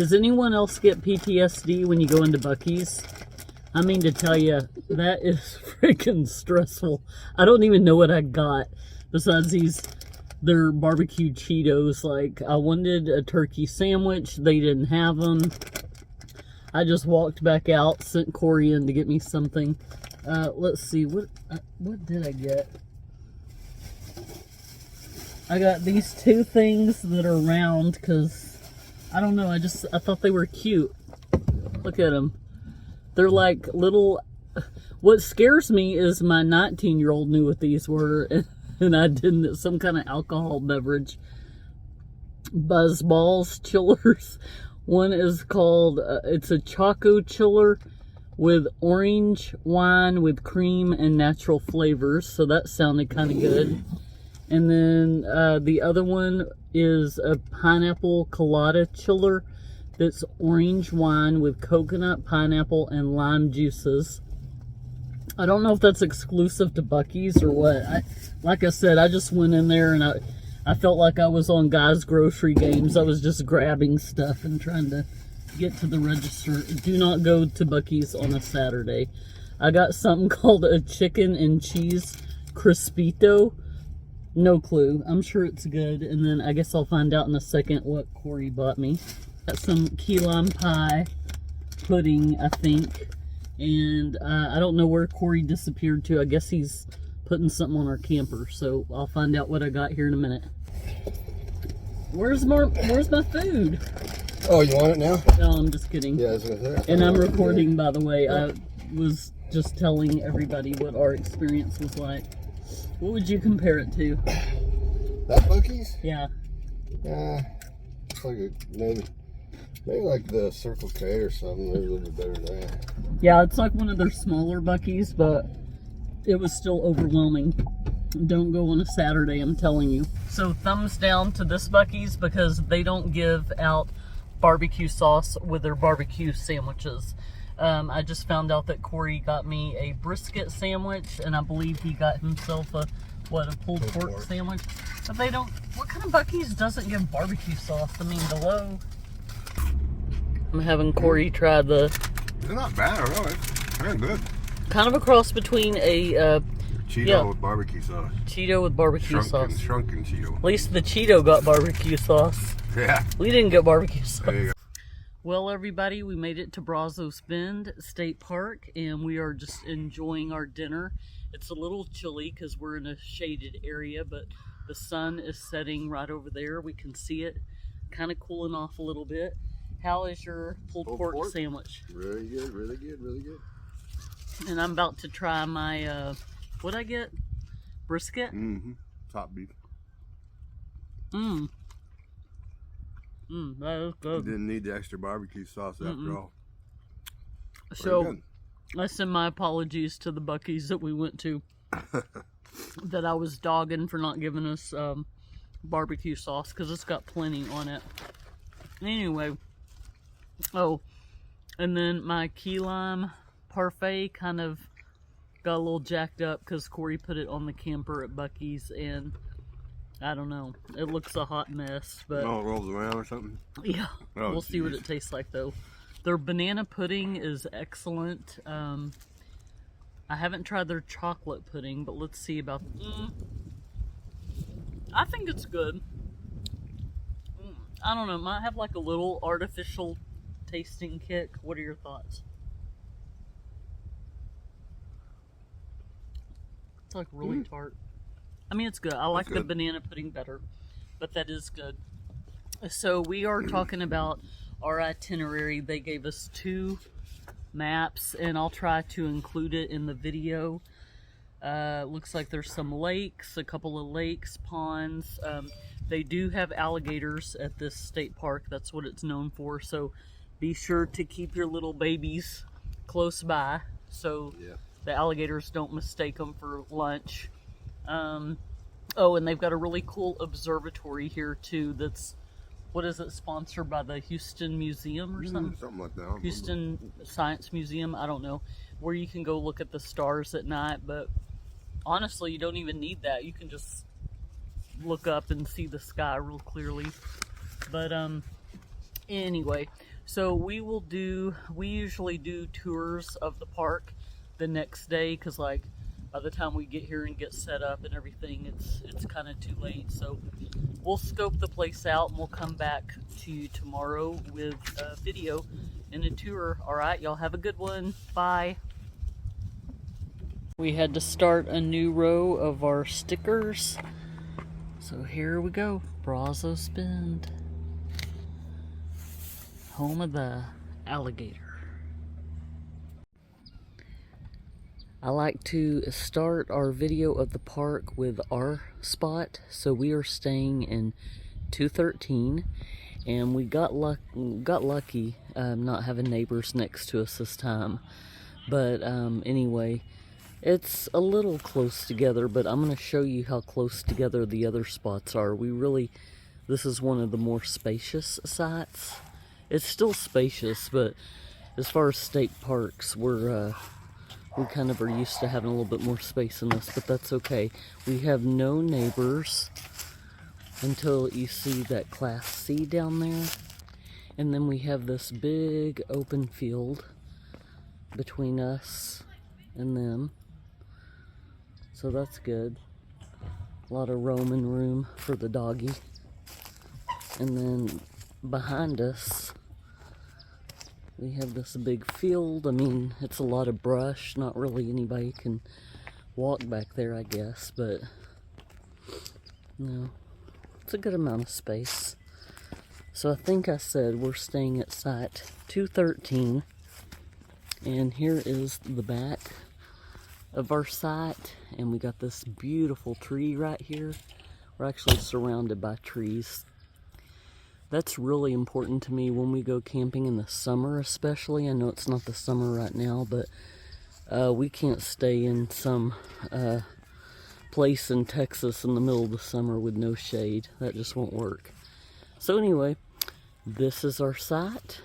Does anyone else get PTSD when you go into Buc-ee's? I mean to tell you, that is freaking stressful. I don't even know what I got besides their barbecue Cheetos. Like, I wanted a turkey sandwich. They didn't have them. I just walked back out, sent Corey in to get me something. Let's see, what did I get? I got these two things that are round because, I don't know, I thought they were cute. Look at them. They're like little, what scares me is my 19-year-old knew what these were, and I didn't. It's some kind of alcohol beverage. Buzz Balls chillers. One is called, it's a Choco Chiller with orange wine with cream and natural flavors. So that sounded kind of good. And then the other one is a pineapple colada chiller that's orange wine with coconut, pineapple, and lime juices. I don't know if that's exclusive to Buc-ee's or what. Like I said, I just went in there and I felt like I was on Guys Grocery Games. I was just grabbing stuff and trying to get to the register. Do not go to Buc-ee's on a Saturday. I got something called a chicken and cheese crispito. No clue. I'm sure it's good. And then I guess I'll find out in a second what Corey bought me. Got some key lime pie pudding, I think. And I don't know where Corey disappeared to. I guess he's putting something on our camper. So I'll find out what I got here in a minute. Where's my food? Oh, you want it now? No, I'm just kidding. Yeah, I was gonna say. And I'm recording, by the way. I was just telling everybody what our experience was like. What would you compare it to? That Buc-ee's? Yeah. It's like maybe like the Circle K or something. Maybe a little bit better than that. Yeah, it's like one of their smaller Buc-ee's, but it was still overwhelming. Don't go on a Saturday, I'm telling you. So thumbs down to this Buc-ee's because they don't give out barbecue sauce with their barbecue sandwiches. I just found out that Corey got me a brisket sandwich, and I believe he got himself a pulled pork sandwich. But they don't, what kind of Buc-ee's doesn't give barbecue sauce? I mean, hello? I'm having Corey try the... They're not bad, really. They're good. Kind of a cross between a... Cheeto with barbecue sauce. Cheeto with barbecue sauce. Shrunken Cheeto. At least the Cheeto got barbecue sauce. Yeah. We didn't get barbecue sauce. There you go. Well, everybody, we made it to Brazos Bend State Park, and we are just enjoying our dinner. It's a little chilly because we're in a shaded area, but the sun is setting right over there. We can see it kind of cooling off a little bit. How is your pulled pork sandwich? Really good, really good, really good. And I'm about to try my, what'd I get? Brisket? Mm-hmm. Top beef. That is good. You didn't need the extra barbecue sauce after all. So, I send my apologies to the Buc-ee's that we went to. That I was dogging for not giving us barbecue sauce because it's got plenty on it. Anyway. Oh, and then my key lime parfait kind of got a little jacked up because Corey put it on the camper at Buc-ee's, and I don't know. It looks a hot mess, but... Oh, it rolls around or something? Yeah. Oh, we'll see what it tastes like, though. Their banana pudding is excellent. I haven't tried their chocolate pudding, but let's see about... I think it's good. I don't know. It might have like a little artificial tasting kick. What are your thoughts? It's like really tart. I mean, it's good. I like the banana pudding better, but that is good. So we are talking about our itinerary. They gave us 2 maps, and I'll try to include it in the video. Looks like there's some lakes, a couple of lakes, ponds. They do have alligators at this state park. That's what it's known for. So be sure to keep your little babies close by so the alligators don't mistake them for lunch. Oh, and they've got a really cool observatory here too. That's, what is it, sponsored by the Houston Museum or something? Something like that. Houston Science Museum, I don't know, where you can go look at the stars at night. But honestly, you don't even need that. You can just look up and see the sky real clearly. But anyway, So we usually do tours of the park the next day, because like by the time we get here and get set up and everything, it's kind of too late. So we'll scope the place out and we'll come back to you tomorrow with a video and a tour. All right, y'all have a good one. Bye. We had to start a new row of our stickers. So here we go. Brazos Bend. Home of the alligator. I like to start our video of the park with our spot. So we are staying in 213, and we got lucky not having neighbors next to us this time. But anyway, it's a little close together, but I'm going to show you how close together the other spots are. This is one of the more spacious sites. It's still spacious, but as far as state parks, we kind of are used to having a little bit more space in this, but that's okay. We have no neighbors until you see that Class C down there. And then we have this big open field between us and them. So that's good. A lot of roaming room for the doggy. And then behind us, we have this big field. I mean, it's a lot of brush. Not really anybody can walk back there, I guess. But, it's a good amount of space. So I think I said we're staying at site 213. And here is the back of our site, and we got this beautiful tree right here. We're actually surrounded by trees. That's really important to me when we go camping in the summer, especially. I know it's not the summer right now, but we can't stay in some place in Texas in the middle of the summer with no shade. That just won't work. So anyway, this is our site.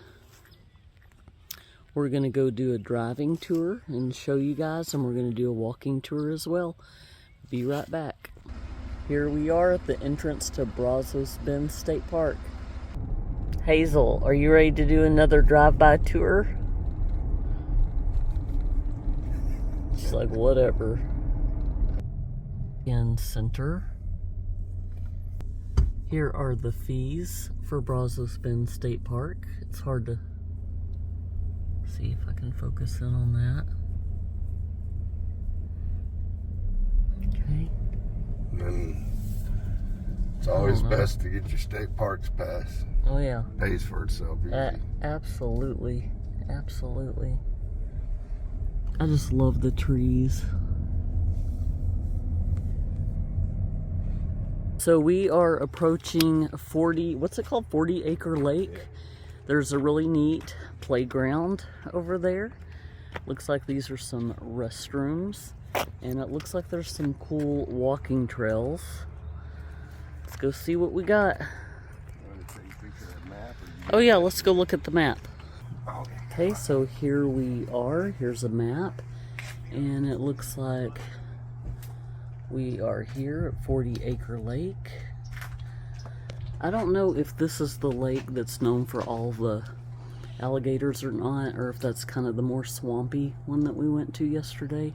We're going to go do a driving tour and show you guys, and we're going to do a walking tour as well. Be right back. Here we are at the entrance to Brazos Bend State Park. Hazel, are you ready to do another drive-by tour? She's like, whatever. In center. Here are the fees for Brazos Bend State Park. It's hard to see if I can focus in on that. Okay. And it's always best to get your state parks pass. Oh yeah. Pays for itself usually. Absolutely. Absolutely. I just love the trees. So we are approaching 40 Acre Lake. Yeah. There's a really neat playground over there. Looks like these are some restrooms. And it looks like there's some cool walking trails. Let's go see what we got. Oh yeah, let's go look at the map. Okay, so here we are. Here's a map. And it looks like we are here at 40 Acre Lake. I don't know if this is the lake that's known for all the alligators or not, or if that's kind of the more swampy one that we went to yesterday.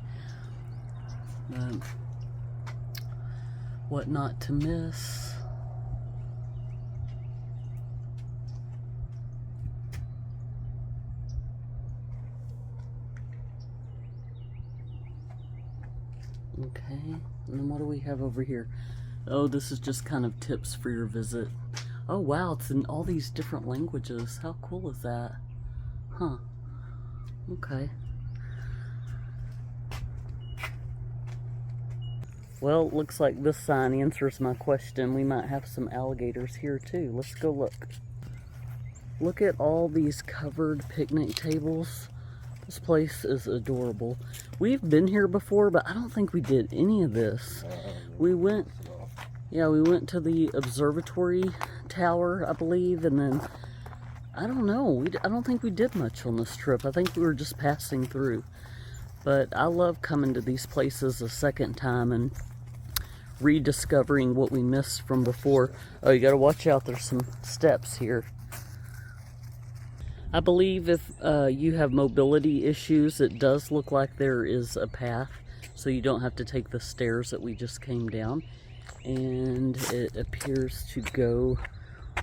What not to miss. Okay, and then what do we have over here? Oh, this is just kind of tips for your visit. Oh wow, it's in all these different languages. How cool is that? Huh. Okay. Well, it looks like this sign answers my question. We might have some alligators here too. Let's go look. Look at all these covered picnic tables. This place is adorable. We've been here before, but I don't think we did any of this. We went to the observatory tower, I believe, and then, I don't know, I don't think we did much on this trip. I think we were just passing through. But I love coming to these places a second time and rediscovering what we missed from before. Oh, you gotta watch out, there's some steps here. I believe if you have mobility issues, it does look like there is a path, so you don't have to take the stairs that we just came down. And it appears to go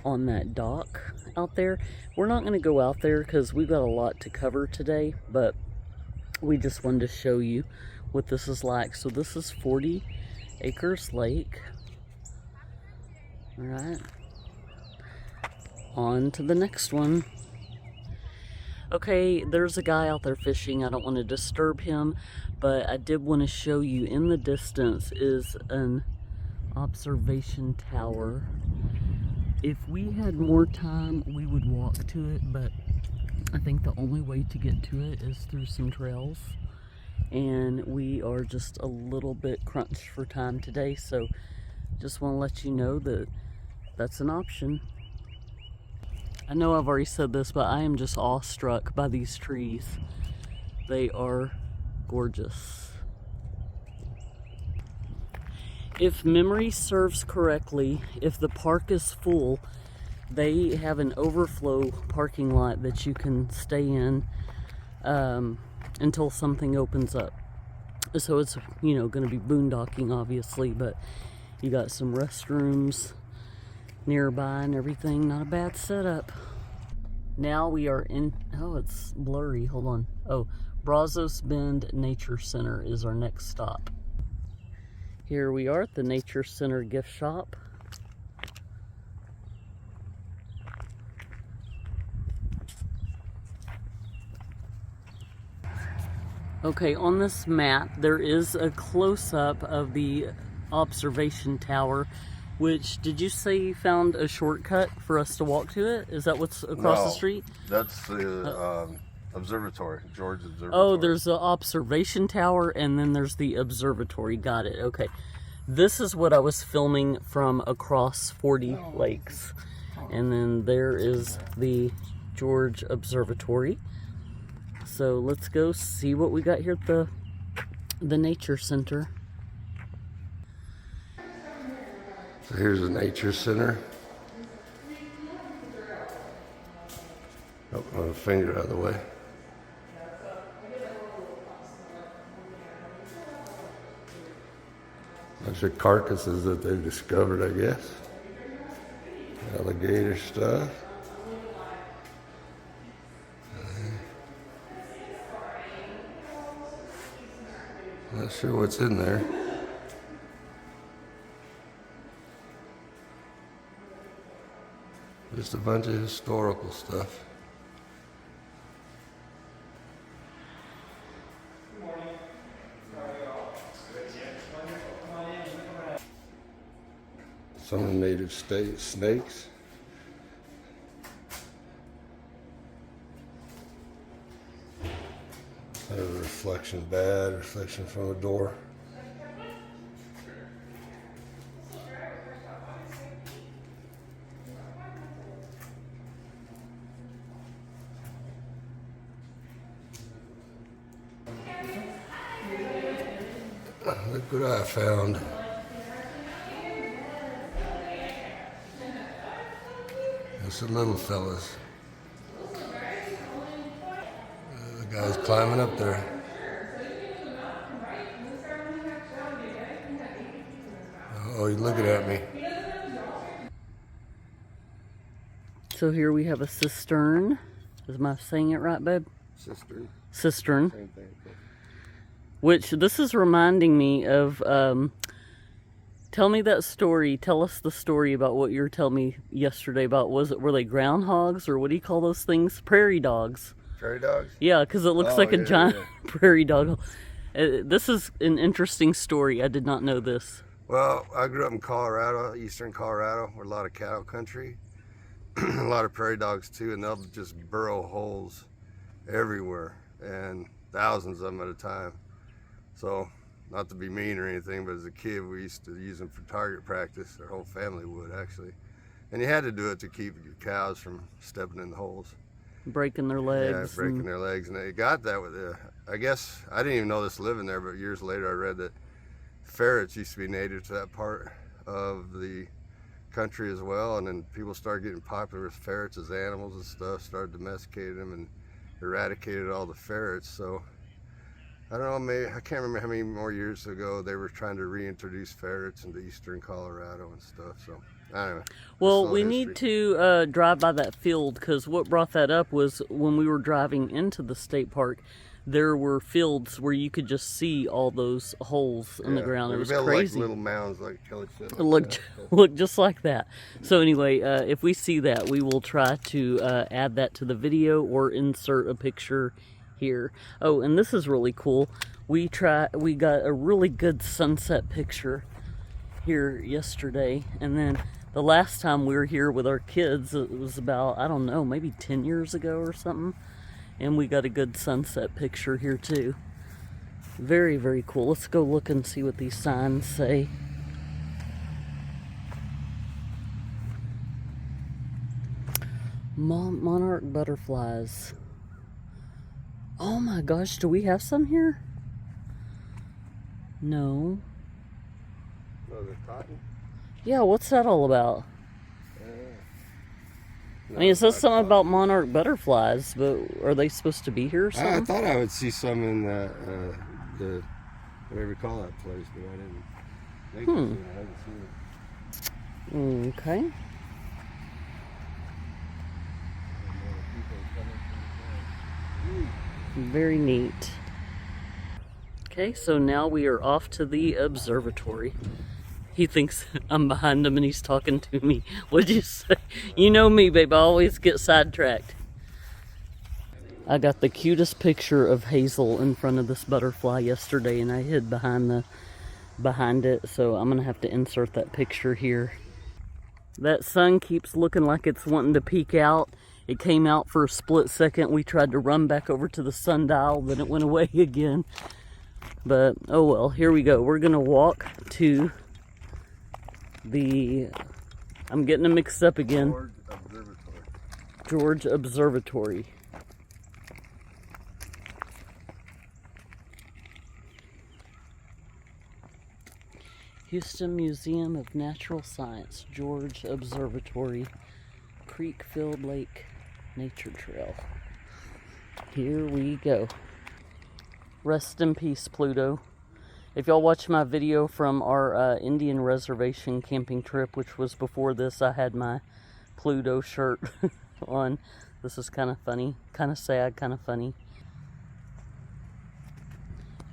on that dock out there. We're not going to go out there because we've got a lot to cover today, but we just wanted to show you what this is like. So this is 40 Acres Lake. All right, on to the next one. Okay, there's a guy out there fishing. I don't want to disturb him, but I did want to show you in the distance is an observation tower. If we had more time, we would walk to it, but I think the only way to get to it is through some trails, and we are just a little bit crunched for time today, so just want to let you know that that's an option. I know I've already said this, but I am just awestruck by these trees. They are gorgeous. If memory serves correctly, if the park is full, they have an overflow parking lot that you can stay in until something opens up. So it's, you know, going to be boondocking, obviously, but you got some restrooms nearby and everything. Not a bad setup. Now we are in, oh, it's blurry, hold on. Oh, Brazos Bend Nature Center is our next stop. Here we are at the Nature Center gift shop. Okay, on this map there is a close-up of the observation tower, which, did you say you found a shortcut for us to walk to it? Is that what's across the street? That's the observatory, George Observatory. Oh, there's the observation tower and then there's the observatory. Got it. Okay. This is what I was filming from across 40 lakes. And then there is the George Observatory. So let's go see what we got here at the Nature Center. So here's the Nature Center. Oh, my finger out of the way. Bunch of carcasses that they've discovered, I guess. Alligator stuff. Not sure what's in there. Just a bunch of historical stuff. Some of the native state snakes. A reflection, bad reflection from a door. Look what I found. It's the little fellas. The guy's climbing up there. Oh, he's looking at me. So here we have a cistern. Am I saying it right, babe? Cistern. Cistern. Same thing. Which, this is reminding me of, tell me that story. Tell us the story about what you were telling me yesterday about, were they groundhogs, or what do you call those things? Prairie dogs. Prairie dogs? Yeah, because it looks like a giant prairie dog. This is an interesting story. I did not know this. Well, I grew up in Colorado, eastern Colorado, where a lot of cattle country. A lot of prairie dogs too, and they'll just burrow holes everywhere, and thousands of them at a time. So, not to be mean or anything, but as a kid we used to use them for target practice. Our whole family would, actually. And you had to do it to keep your cows from stepping in the holes. Breaking their legs. Yeah, breaking their legs. And they got that with I guess, I didn't even know this living there, but years later I read that ferrets used to be native to that part of the country as well, and then people started getting popular with ferrets as animals and stuff, started domesticating them and eradicated all the ferrets. So I don't know, maybe, I can't remember how many more years ago they were trying to reintroduce ferrets into eastern Colorado and stuff. So anyway. Well, we need to drive by that field, because what brought that up was when we were driving into the state park, there were fields where you could just see all those holes in the ground. It was crazy. Like little mounds, like Kelly said. It looked just like that. So anyway, if we see that, we will try to add that to the video or insert a picture here. Oh, and this is really cool. We got a really good sunset picture here yesterday, and then the last time we were here with our kids, it was about, I don't know, maybe 10 years ago or something. And we got a good sunset picture here too. Very, very cool. Let's go look and see what these signs say. Monarch butterflies. Oh my gosh, do we have some here? No. Oh, they're cotton? Yeah, what's that all about? I mean, it says something about monarch butterflies, but are they supposed to be here or something? I thought I would see some in the whatever you call that place, but I didn't. I haven't seen it. Okay. Very neat. Okay, so now we are off to the observatory. He thinks I'm behind him and he's talking to me. What'd you say? You know me, babe. I always get sidetracked. I got the cutest picture of Hazel in front of this butterfly yesterday, and I hid behind it, so I'm gonna have to insert that picture here. That sun keeps looking like it's wanting to peek out. It came out for a split second. We tried to run back over to the sundial, then it went away again. But oh well, here we go. We're gonna walk to I'm getting them mixed up again. George Observatory. Houston Museum of Natural Science, George Observatory, Creek-filled Lake Nature Trail. Here we go. Rest in peace, Pluto. If y'all watch my video from our Indian reservation camping trip, which was before this, I had my Pluto shirt on. This is kind of funny, kind of sad, kind of funny.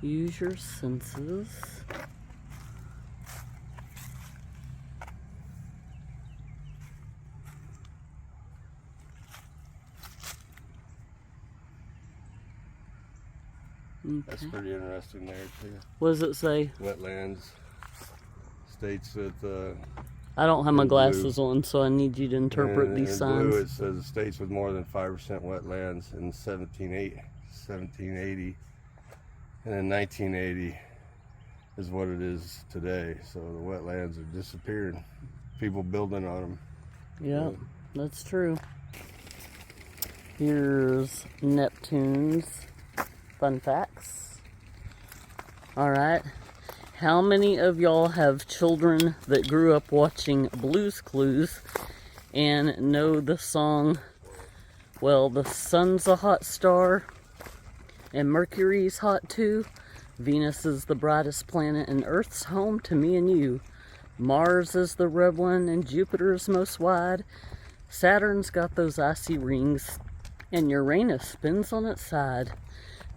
Use your senses. Okay. That's pretty interesting there too. What does it say? Wetlands. States with I don't have my glasses on, so I need you to interpret these in signs. Blue, it says states with more than 5% wetlands in 1780. And in 1980 is what it is today. So the wetlands are disappearing. People building on them. Yeah, that's true. Here's Neptune's fun facts. Alright. How many of y'all have children that grew up watching Blue's Clues and know the song, well, the sun's a hot star and Mercury's hot too. Venus is the brightest planet and Earth's home to me and you. Mars is the red one and Jupiter's most wide. Saturn's got those icy rings and Uranus spins on its side.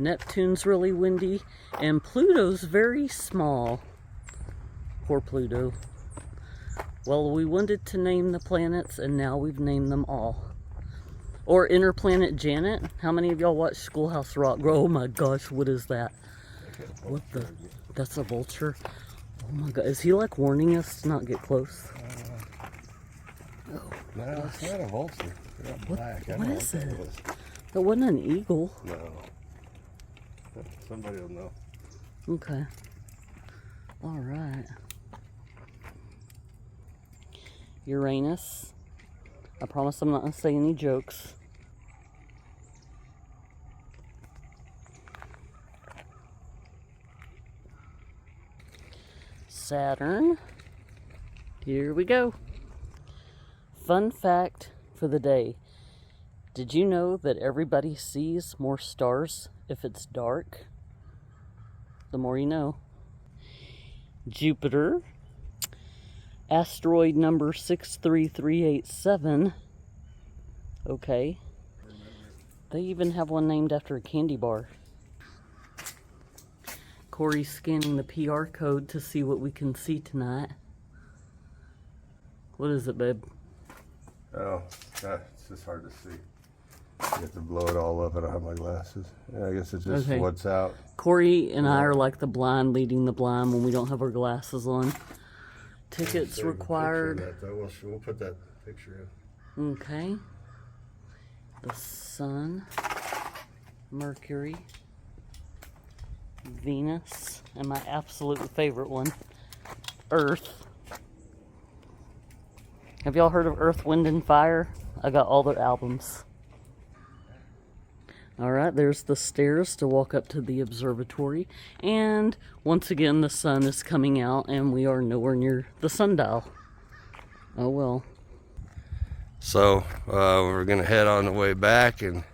Neptune's really windy, and Pluto's very small. Poor Pluto. Well, we wanted to name the planets, and now we've named them all. Or Inner Planet Janet. How many of y'all watch Schoolhouse Rock? Oh my gosh, what is that? What the? That's a vulture? Oh my god, is he like warning us to not get close? Oh, no, it's not a vulture. What is it? That wasn't an eagle. No. Somebody will know. Okay. Alright. Uranus. I promise I'm not going to say any jokes. Saturn. Here we go. Fun fact for the day. Did you know that everybody sees more stars if it's dark? The more you know. Jupiter, asteroid number 63387. Okay. They even have one named after a candy bar. Corey's scanning the PR code to see what we can see tonight. What is it, babe? Oh, it's just hard to see. You have to blow it all up. I don't have my glasses. Yeah, I guess it's just Okay. what's out. Corey and I are like the blind leading the blind when we don't have our glasses on. Tickets Save a required. picture of that, though. We'll put that picture in. Okay. The Sun, Mercury, Venus, and my absolute favorite one, Earth. Have y'all heard of Earth, Wind, and Fire? I got all their albums. Alright, there's the stairs to walk up to the observatory. And once again, the sun is coming out and we are nowhere near the sundial. Oh well. So we're going to head on the way back and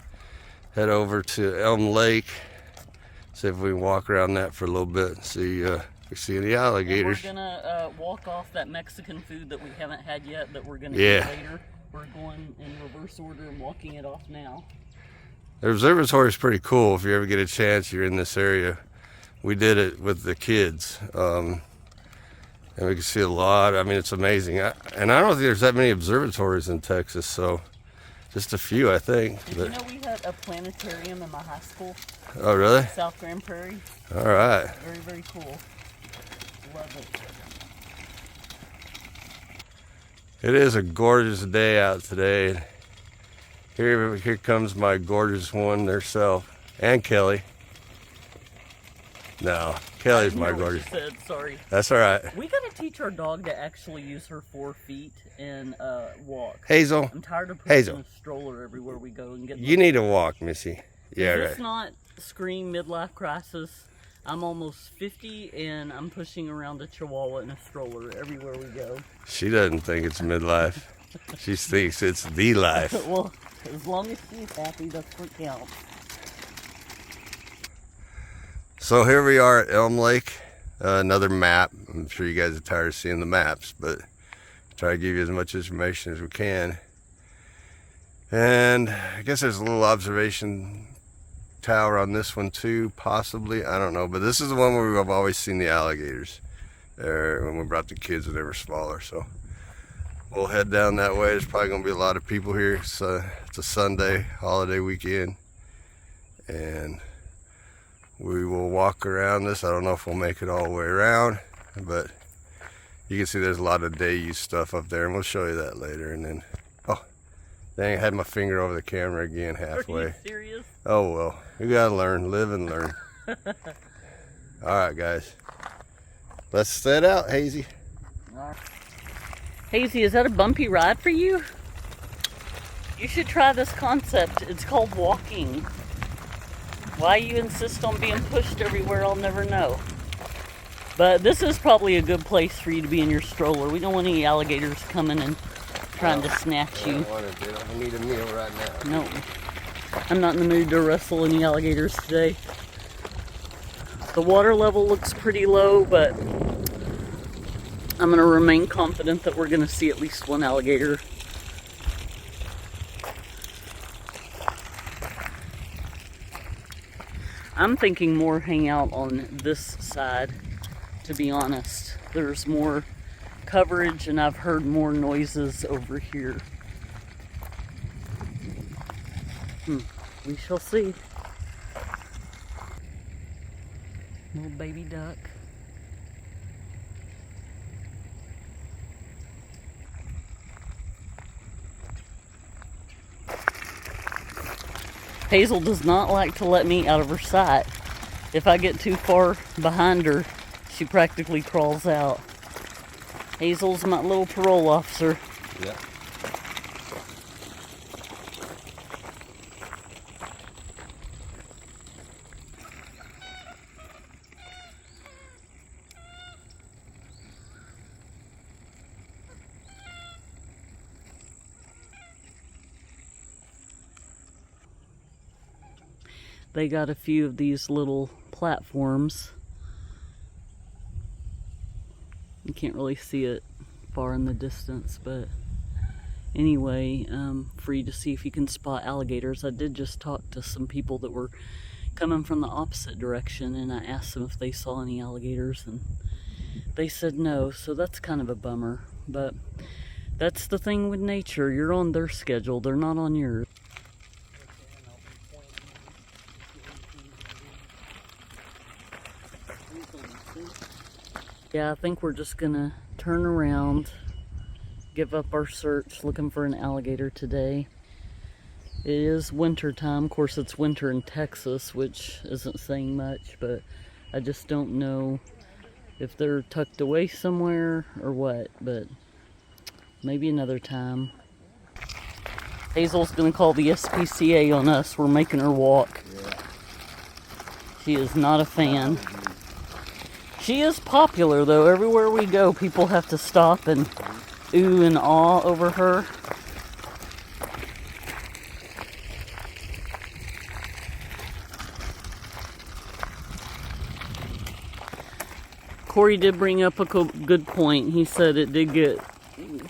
head over to Elm Lake. See if we can walk around that for a little bit and see if we see any alligators. And we're gonna walk off that Mexican food that we haven't had yet that we're gonna Yeah. eat later. We're going in reverse order and walking it off now. The observatory is pretty cool. If you ever get a chance, you're in this area. We did it with the kids, and we can see a lot. I mean, it's amazing. And I don't think there's that many observatories in Texas, so just a few, I think. Did you know we had a planetarium in my high school? Oh, really? South Grand Prairie. All right. Very, very cool. Love it. It is a gorgeous day out today. Here comes my gorgeous one herself, and Kelly. No, Kelly's I my didn't hear what gorgeous. she said, sorry. That's all right. We gotta teach our dog to actually use her 4 feet and walk. Hazel, I'm tired of pushing Hazel. a stroller everywhere we go and get. you need to walk, Missy. Yeah, Is this right. not scream midlife crisis? I'm almost 50 and I'm pushing around a chihuahua in a stroller everywhere we go. She doesn't think it's midlife. She thinks it's the life. Well, as long as she's happy, that's what counts. So here we are at Elm Lake. Another map. I'm sure you guys are tired of seeing the maps, but try to give you as much information as we can. And I guess there's a little observation tower on this one too, possibly. I don't know, but this is the one where we've always seen the alligators there when we brought the kids when they were smaller. So we'll head down that way. There's probably going to be a lot of people here. So it's a Sunday, holiday weekend, and we will walk around this. I don't know if we'll make it all the way around, but you can see there's a lot of day use stuff up there, and we'll show you that later. And then, oh, dang, I had my finger over the camera again halfway. Are you serious? Oh well, we gotta learn, live and learn. All right, guys, let's set out, Hazy. Hazy, is that a bumpy ride for you? You should try this concept. It's called walking. Why you insist on being pushed everywhere, I'll never know. But this is probably a good place for you to be in your stroller. We don't want any alligators coming and trying to snatch you. I need a meal right now. No, I'm not in the mood to wrestle any alligators today. The water level looks pretty low, but I'm going to remain confident that we're going to see at least one alligator. I'm thinking more hang out on this side, to be honest. There's more coverage and I've heard more noises over here. We shall see. Little baby duck. Hazel does not like to let me out of her sight. If I get too far behind her, she practically crawls out. Hazel's my little parole officer. Yeah. they got a few of these little platforms. You can't really see it far in the distance, but anyway, for you to see if you can spot alligators. I did just talk to some people that were coming from the opposite direction, and I asked them if they saw any alligators, and they said no, so that's kind of a bummer. But that's the thing with nature. You're on their schedule, they're not on yours. Yeah, I think we're just gonna turn around, give up our search looking for an alligator today. It is winter time. Of course, it's winter in Texas, which isn't saying much, but I just don't know if they're tucked away somewhere or what, but maybe another time. Hazel's gonna call the SPCA on us. We're making her walk. Yeah. She is not a fan. She is popular though. Everywhere we go, people have to stop and ooh and awe over her. Corey did bring up a good point. He said it did get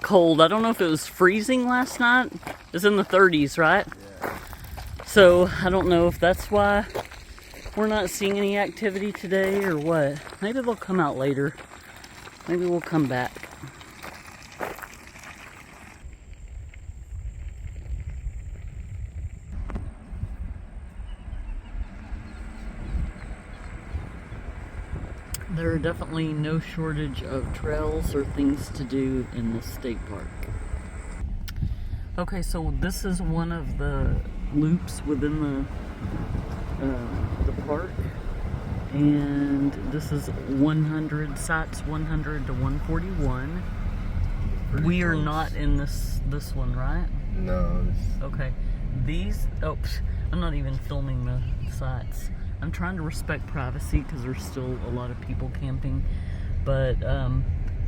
cold. I don't know if it was freezing last night. It was in the 30s, right? Yeah. So I don't know if that's why we're not seeing any activity today or what. Maybe they'll come out later. Maybe we'll come back. There are definitely no shortage of trails or things to do in this state park. Okay, so this is one of the loops within the park, and this is 100 sites, 100 to 141. We are not in this one, right? No. Okay, these. Oh, I'm not even filming the sites. I'm trying to respect privacy because there's still a lot of people camping, but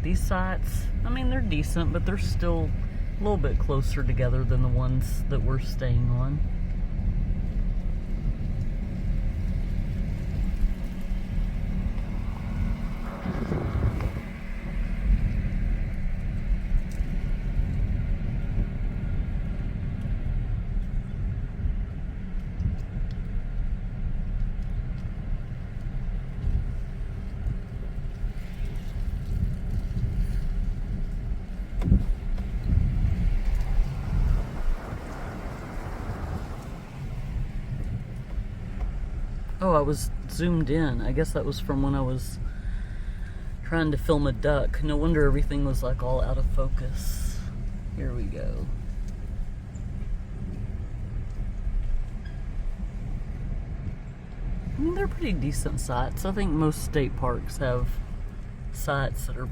these sites, I mean, they're decent, but they're still a little bit closer together than the ones that we're staying on. Oh, I was zoomed in. I guess that was from when I was trying to film a duck. No wonder everything was like all out of focus. Here we go. I mean, they're pretty decent sites. I think most state parks have sites that are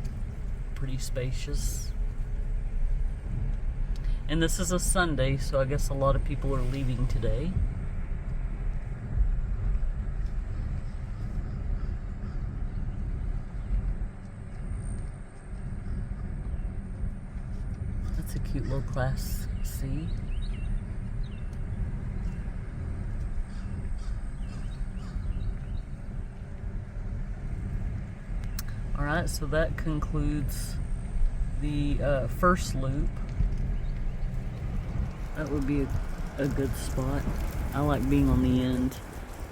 pretty spacious. And this is a Sunday, so I guess a lot of people are leaving today. That's a cute little Class C. Alright, so that concludes the first loop. That would be a good spot. I like being on the end,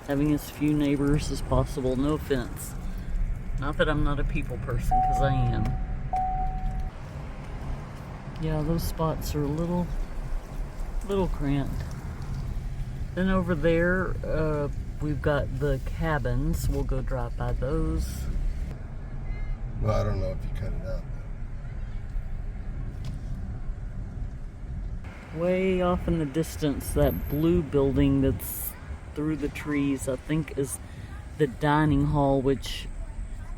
having as few neighbors as possible. No offense. Not that I'm not a people person, because I am. Yeah, those spots are a little cramped. Then over there, we've got the cabins. We'll go drive by those. Well, I don't know if you cut it out. Way off in the distance, that blue building that's through the trees, I think is the dining hall, which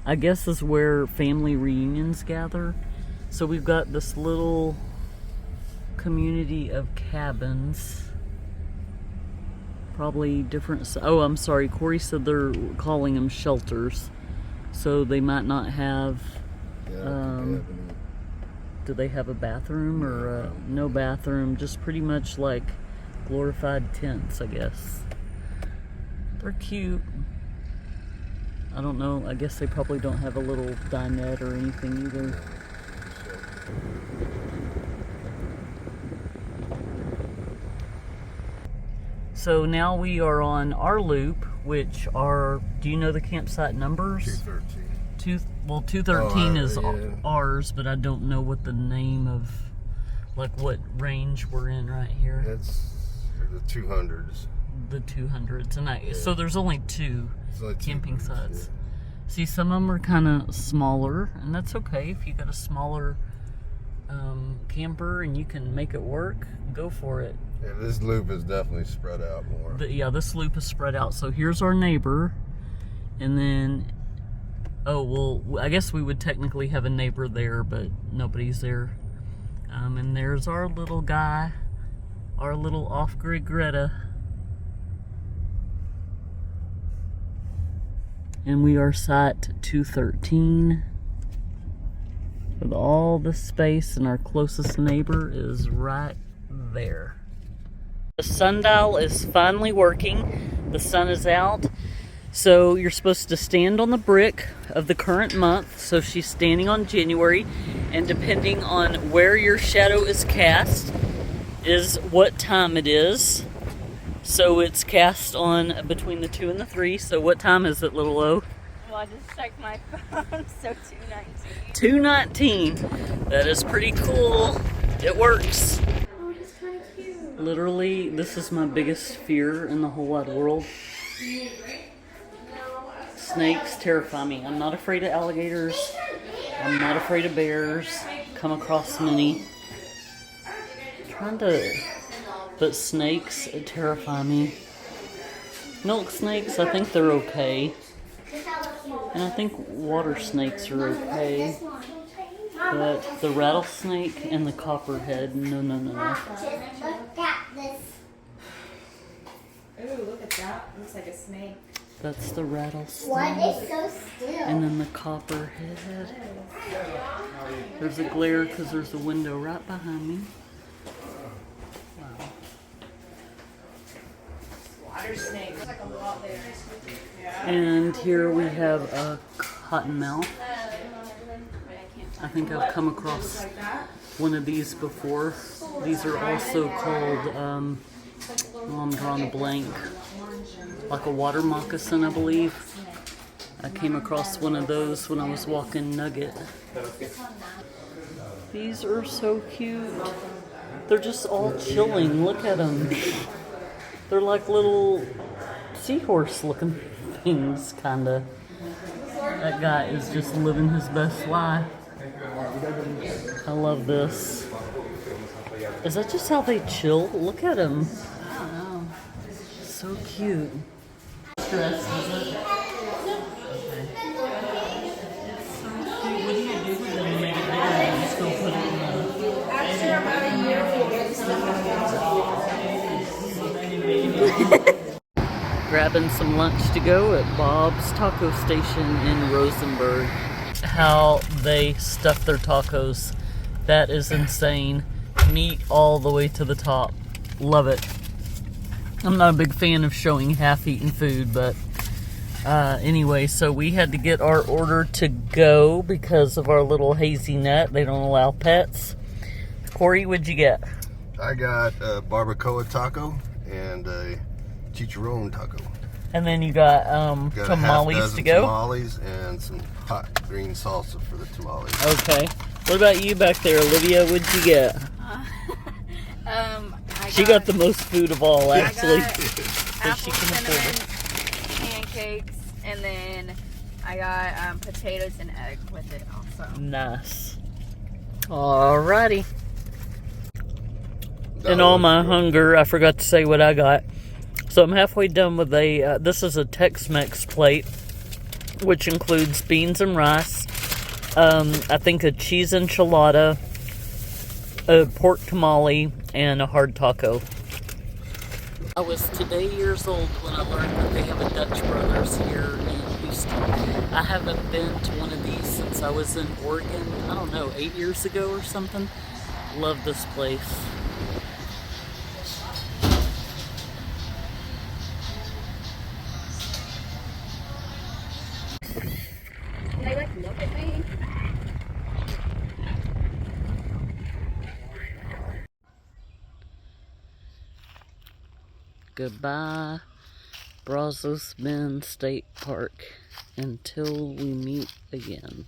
I guess is where family reunions gather. So we've got this little community of cabins. Probably different. Oh, I'm sorry. Corey said they're calling them shelters. So they might not have. Yeah, do they have a bathroom or no bathroom? Just pretty much like glorified tents, I guess. They're cute. I don't know. I guess they probably don't have a little dinette or anything either. So now we are on our loop, which are, do you know the campsite numbers? 213. 213 is yeah. ours, but I don't know what the name of, like what range we're in right here. It's the 200s. The 200s, and so there's only two camping sites. Yeah. See, some of them are kind of smaller, and that's okay. If you got a smaller camper and you can make it work, go for it. Yeah, this loop is definitely spread out more. This loop is spread out. So here's our neighbor, and then, oh, well, I guess we would technically have a neighbor there, but nobody's there. And there's our little guy, our little off-grid Greta. And we are site 213 with all the space, and our closest neighbor is right there. The sundial is finally working. The sun is out. So you're supposed to stand on the brick of the current month. So she's standing on January, and depending on where your shadow is cast is what time it is. So it's cast on between the 2 and the 3. So what time is it, little O? Well, I just checked my phone, so 2:19. That is pretty cool. It works. Oh, it's kind of cute. Literally, this is my biggest fear in the whole wide world. Snakes terrify me. I'm not afraid of alligators. I'm not afraid of bears. Come across many. But snakes terrify me. Milk snakes, I think they're okay. And I think water snakes are okay. But the rattlesnake and the copperhead, no. Look at this. Ooh, look at that. Looks like a snake. That's the rattlesnake. Why is so still? And then the copperhead. There's a glare because there's a window right behind me. Wow. Water snake. Looks like a lot there. And here we have a cottonmouth. I think I've come across one of these before. These are also called, I'm drawing a blank, like a water moccasin, I believe. I came across one of those when I was walking Nugget. These are so cute. They're just all chilling. Look at them. They're like little seahorse looking things, kinda. That guy is just living his best life. I love this. Is that just how they chill? Look at him. I don't know. So cute. Stress, is it? Okay. It's so cute. What do you do with them to make it bigger? You just go put it in Grabbing some lunch to go at Bob's Taco Station in Rosenberg. How they stuff their tacos. That is insane. Meat all the way to the top. Love it. I'm not a big fan of showing half-eaten food, but anyway, so we had to get our order to go because of our little hazy nut. They don't allow pets. Corey, what'd you get? I got a barbacoa taco and a chicharron taco. And then you got Got tamales to go? Tamales and some hot green salsa for the tamales. Okay. What about you back there, Olivia? What'd you get? She got the most food of all, actually. Apple cinnamon pancakes, and then I got potatoes and egg with it also. Nice. Alrighty. In all my hunger, I forgot to say what I got. So I'm halfway done with this is a Tex-Mex plate, which includes beans and rice, I think a cheese enchilada, a pork tamale, and a hard taco. I was today years old when I learned that they have a Dutch Brothers here in Houston. I haven't been to one of these since I was in Oregon, I don't know, 8 years ago or something. Love this place. Goodbye, Brazos Bend State Park. Until we meet again.